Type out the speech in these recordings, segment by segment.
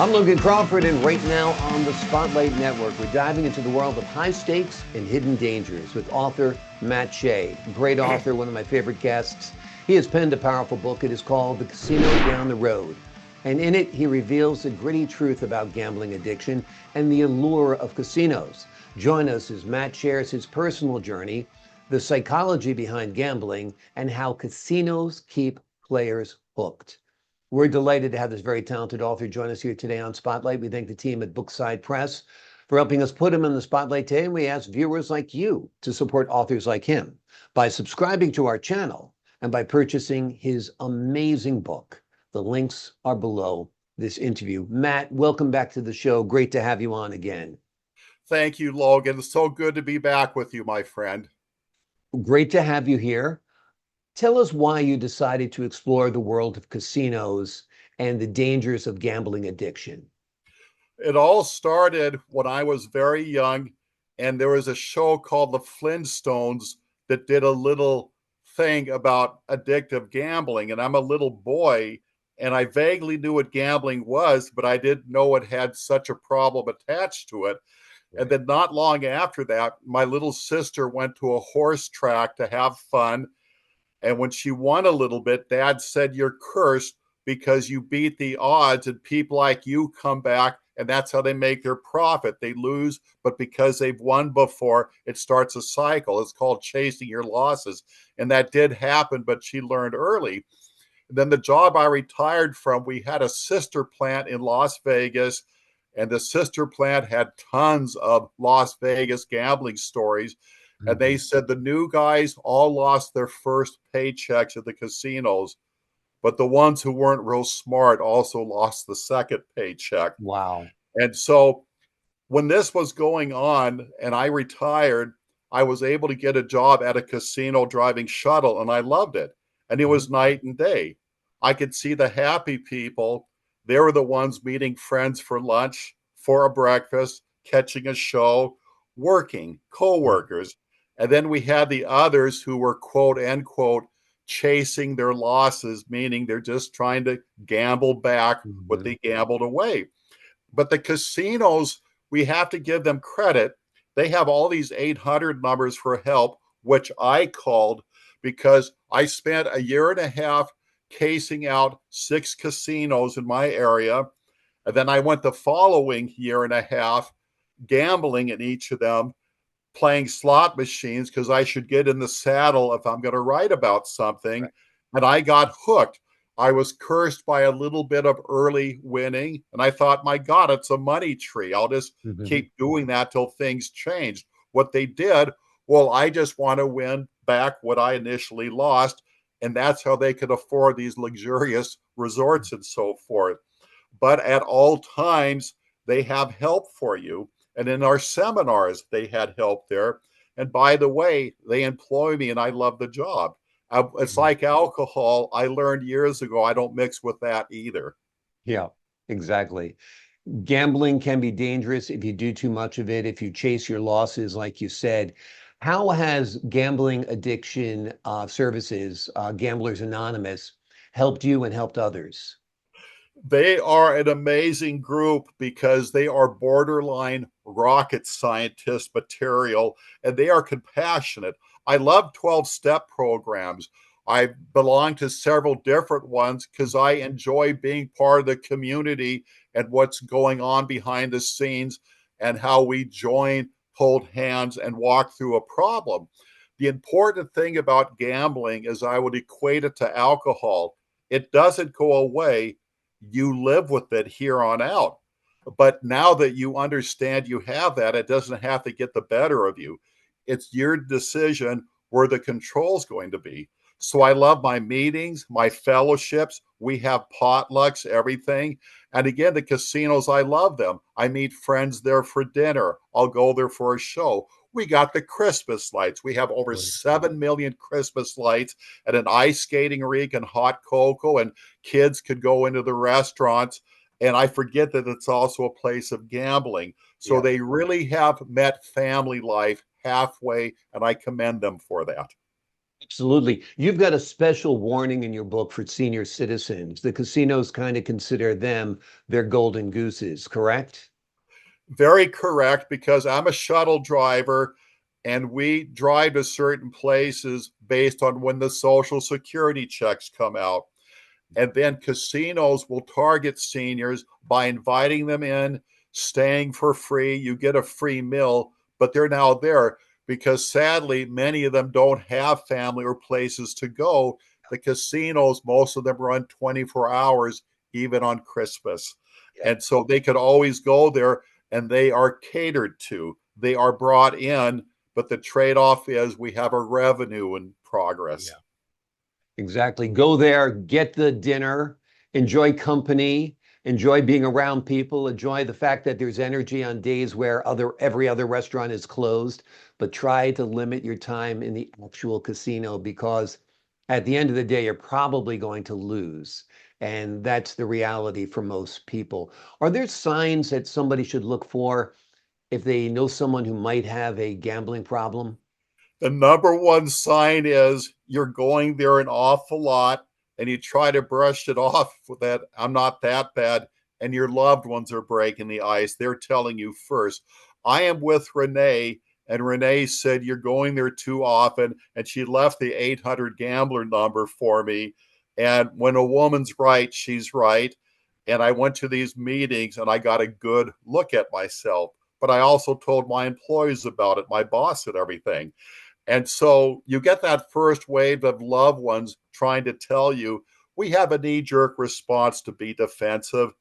I'm Logan Crawford, and right now on the Spotlight Network, we're diving into the world of high stakes and hidden dangers with author Matt Shea. Great author, one of my favorite guests. He has penned a powerful book. It is called The Casino Down the Road. And in it, he reveals the gritty truth about gambling addiction and the allure of casinos. Join us as Matt shares his personal journey, the psychology behind gambling, and how casinos keep players hooked. We're delighted to have this very talented author join us here today on Spotlight. We thank the team at Bookside Press for helping us put him in the spotlight today. And we ask viewers like you to support authors like him by subscribing to our channel and by purchasing his amazing book. The links are below this interview. Matt, welcome back to the show. Great to have you on again. Thank you, Logan. It's so good to be back with you, my friend. Great to have you here. Tell us why you decided to explore the world of casinos and the dangers of gambling addiction. It all started when I was very young, and there was a show called The Flintstones that did a little thing about addictive gambling. And I'm a little boy, and I vaguely knew what gambling was, but I didn't know it had such a problem attached to it. And then not long after that, my little sister went to a horse track to have fun. And when she won a little bit, Dad said, "You're cursed because you beat the odds, and people like you come back, and that's how they make their profit. They lose, but because they've won before, it starts a cycle. It's called chasing your losses." And that did happen, but she learned early. And then the job I retired from, we had a sister plant in Las Vegas, and the sister plant had tons of Las Vegas gambling stories. And they said the new guys all lost their first paychecks at the casinos, but the ones who weren't real smart also lost the second paycheck. Wow. And so when this was going on and I retired, I was able to get a job at a casino driving shuttle, and I loved it. And it was night and day. I could see the happy people. They were the ones meeting friends for lunch, for a breakfast, catching a show, working, co-workers. And then we had the others who were, quote unquote, chasing their losses, meaning they're just trying to gamble back what they gambled away. But the casinos, we have to give them credit. They have all these 800 numbers for help, which I called because I spent a year and a half casing out 6 casinos in my area. And then I went the following year and a half gambling in each of them, playing slot machines because I should get in the saddle if I'm going to write about something. Right. And I got hooked. I was cursed by a little bit of early winning. And I thought, my God, it's a money tree. I'll just keep doing that till things changed. What they did, well, I just want to win back what I initially lost. And that's how they could afford these luxurious resorts and so forth. But at all times, they have help for you. And in our seminars, they had help there. And by the way, they employ me and I love the job. It's like alcohol. I learned years ago, I don't mix with that either. Yeah, exactly. Gambling can be dangerous if you do too much of it, if you chase your losses, like you said. How has gambling addiction services, Gamblers Anonymous, helped you and helped others? They are an amazing group because they are borderline rocket scientist material, and they are compassionate. I love 12-step programs. I belong to several different ones because I enjoy being part of the community and what's going on behind the scenes and how we join, hold hands, and walk through a problem. The important thing about gambling is I would equate it to alcohol. It doesn't go away. You live with it here on out. But now that you understand you have that, it doesn't have to get the better of you. It's your decision where the control's going to be. So I love my meetings, my fellowships. We have potlucks, everything. And again, the casinos, I love them. I meet friends there for dinner. I'll go there for a show. We got the Christmas lights. We have over 7 million Christmas lights at an ice skating rink and hot cocoa, and kids could go into the restaurants. And I forget that it's also a place of gambling. So they really have met family life halfway, and I commend them for that. Absolutely. You've got a special warning in your book for senior citizens. The casinos kind of consider them their golden gooses, correct? Very correct, because I'm a shuttle driver and we drive to certain places based on when the social security checks come out. And then casinos will target seniors by inviting them in, staying for free. You get a free meal, but they're now there because sadly, many of them don't have family or places to go. The casinos, most of them run 24 hours, even on Christmas. Yeah. And so they could always go there and they are catered to. They are brought in, but the trade off is we have a revenue in progress. Exactly. Go there, get the dinner, enjoy company, enjoy being around people, enjoy the fact that there's energy on days where every other restaurant is closed, but try to limit your time in the actual casino because at the end of the day, you're probably going to lose. And that's the reality for most people. Are there signs that somebody should look for if they know someone who might have a gambling problem? The number one sign is you're going there an awful lot and you try to brush it off with that I'm not that bad, and your loved ones are breaking the ice. They're telling you first. I am with Renee, and Renee said you're going there too often, and she left the 800 gambler number for me. And when a woman's right, she's right. And I went to these meetings and I got a good look at myself, but I also told my employees about it, my boss and everything. And so you get that first wave of loved ones trying to tell you, we have a knee jerk response to be defensive.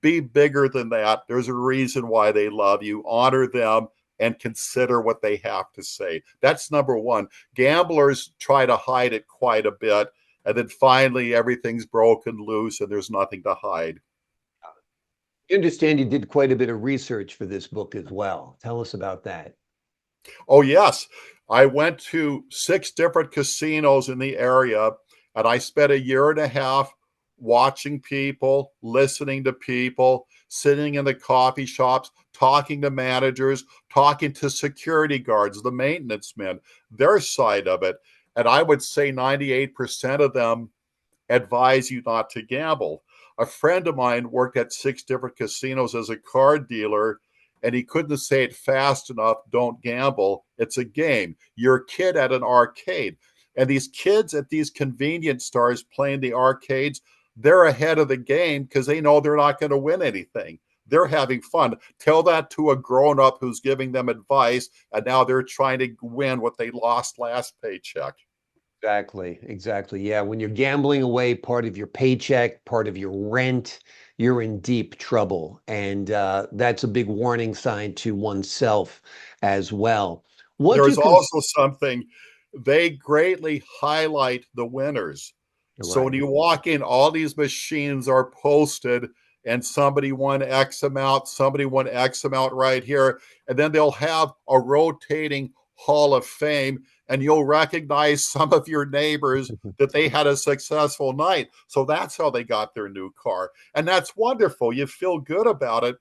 Be bigger than that. There's a reason why they love you. Honor them and consider what they have to say. That's number one. Gamblers try to hide it quite a bit. And then finally, everything's broken loose and there's nothing to hide. You understand you did quite a bit of research for this book as well. Tell us about that. Oh, yes. I went to 6 different casinos in the area, and I spent a year and a half watching people, listening to people, sitting in the coffee shops, talking to managers, talking to security guards, the maintenance men, their side of it. And I would say 98% of them advise you not to gamble. A friend of mine worked at 6 different casinos as a card dealer, and he couldn't say it fast enough. Don't gamble. It's a game. You're a kid at an arcade. And these kids at these convenience stores playing the arcades, they're ahead of the game because they know they're not going to win anything. They're having fun. Tell that to a grown up who's giving them advice, and now they're trying to win what they lost last paycheck. Exactly, exactly. Yeah, when you're gambling away part of your paycheck, part of your rent, you're in deep trouble. And that's a big warning sign to oneself as well. What do you There's cons also something, they greatly highlight the winners. So when Right. you walk in, all these machines are posted, and somebody won X amount, somebody won X amount right here. And then they'll have a rotating Hall of Fame, and you'll recognize some of your neighbors that they had a successful night. So that's how they got their new car. And that's wonderful. You feel good about it.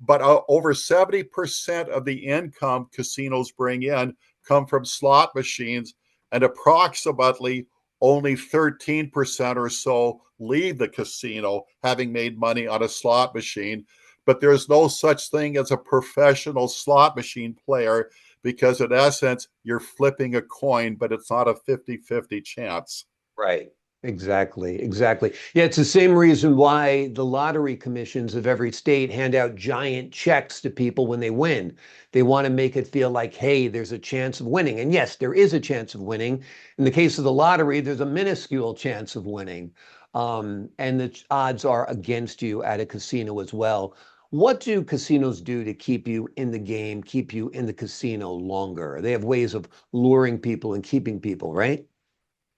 But over 70% of the income casinos bring in come from slot machines, and approximately only 13% or so leave the casino having made money on a slot machine. But there's no such thing as a professional slot machine player because, in essence, you're flipping a coin, but it's not a 50-50 chance. Right. Exactly. Exactly. Yeah, it's the same reason why the lottery commissions of every state hand out giant checks to people when they win. They want to make it feel like, hey, there's a chance of winning. And yes, there is a chance of winning. In the case of the lottery, there's a minuscule chance of winning. And the odds are against you at a casino as well. What do casinos do to keep you in the game, keep you in the casino longer? They have ways of luring people and keeping people, right?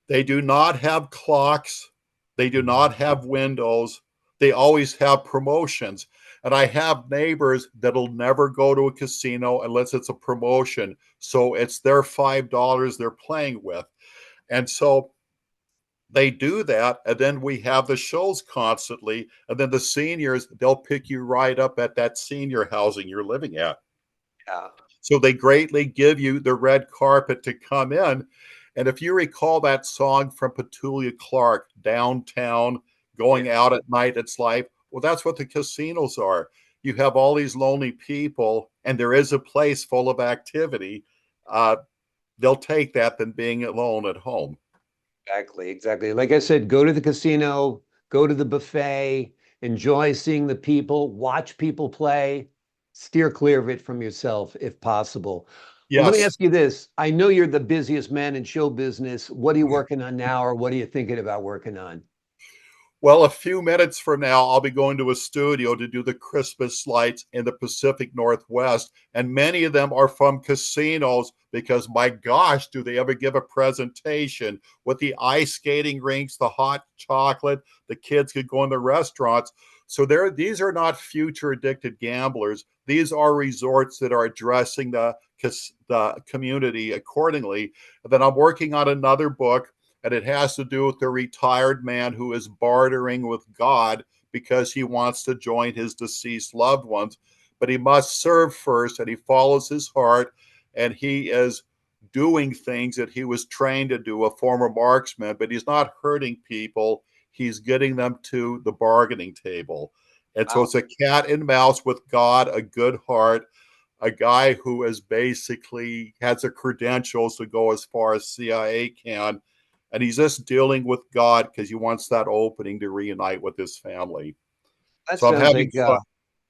They do not have clocks. They do not have windows. They always have promotions. And I have neighbors that'll never go to a casino unless it's a promotion. So it's their $5 they're playing with. And so they do that. And then we have the shows constantly. And then the seniors, they'll pick you right up at that senior housing you're living at. Yeah. So they greatly give you the red carpet to come in. And if you recall that song from Petulia Clark, Downtown, Yeah. going out at night, it's life. Well, that's what the casinos are. You have all these lonely people, and there is a place full of activity. Uh, they'll take that than being alone at home. Exactly, exactly. Like I said, go to the casino, go to the buffet, enjoy seeing the people, watch people play, steer clear of it from yourself if possible. Well, let me Yes. ask you this. I know you're the busiest man in show business. What are you working on now, or what are you thinking about working on? Well, a few minutes from now, I'll be going to a studio to do the Christmas lights in the Pacific Northwest. And many of them are from casinos because, my gosh, do they ever give a presentation with the ice skating rinks, the hot chocolate, the kids could go in the restaurants. So these are not future addicted gamblers. These are resorts that are addressing the community accordingly. And then I'm working on another book, and it has to do with the retired man who is bartering with God because he wants to join his deceased loved ones. But he must serve first, and he follows his heart, and he is doing things that he was trained to do, a former marksman, but he's not hurting people. He's getting them to the bargaining table. And so Wow. it's a cat and mouse with God, a good heart, a guy who is basically has the credentials to go as far as CIA can, and he's just dealing with God because he wants that opening to reunite with his family. That So I'm sounds having like fun.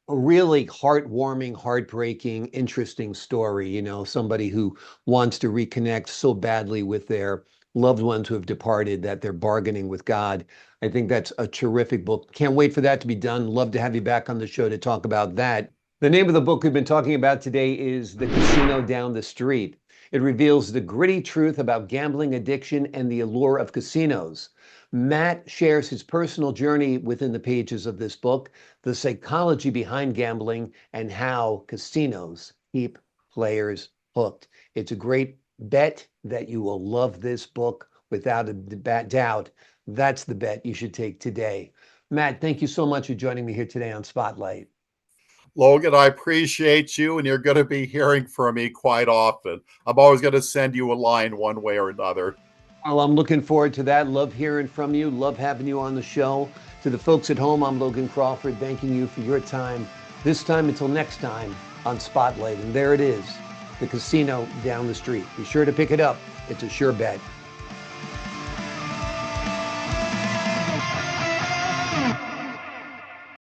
a really heartwarming, heartbreaking, interesting story. Somebody who wants to reconnect so badly with their loved ones who have departed that they're bargaining with God. I think that's a terrific book. Can't wait for that to be done. Love to have you back on the show to talk about that. The name of the book we've been talking about today is The Casino Down the Street. It reveals the gritty truth about gambling addiction and the allure of casinos. Matt shares his personal journey within the pages of this book, the psychology behind gambling, and how casinos keep players hooked. It's a great bet that you will love this book without a doubt. That's the bet you should take today. Matt, thank you so much for joining me here today on Spotlight. Logan, I appreciate you, and you're going to be hearing from me quite often. I'm always going to send you a line one way or another. Well, I'm looking forward to that. Love hearing from you. Love having you on the show. To the folks at home, I'm Logan Crawford, thanking you for your time. This time until next time on Spotlight. And there it is, the casino down the street. Be sure to pick it up. It's a sure bet.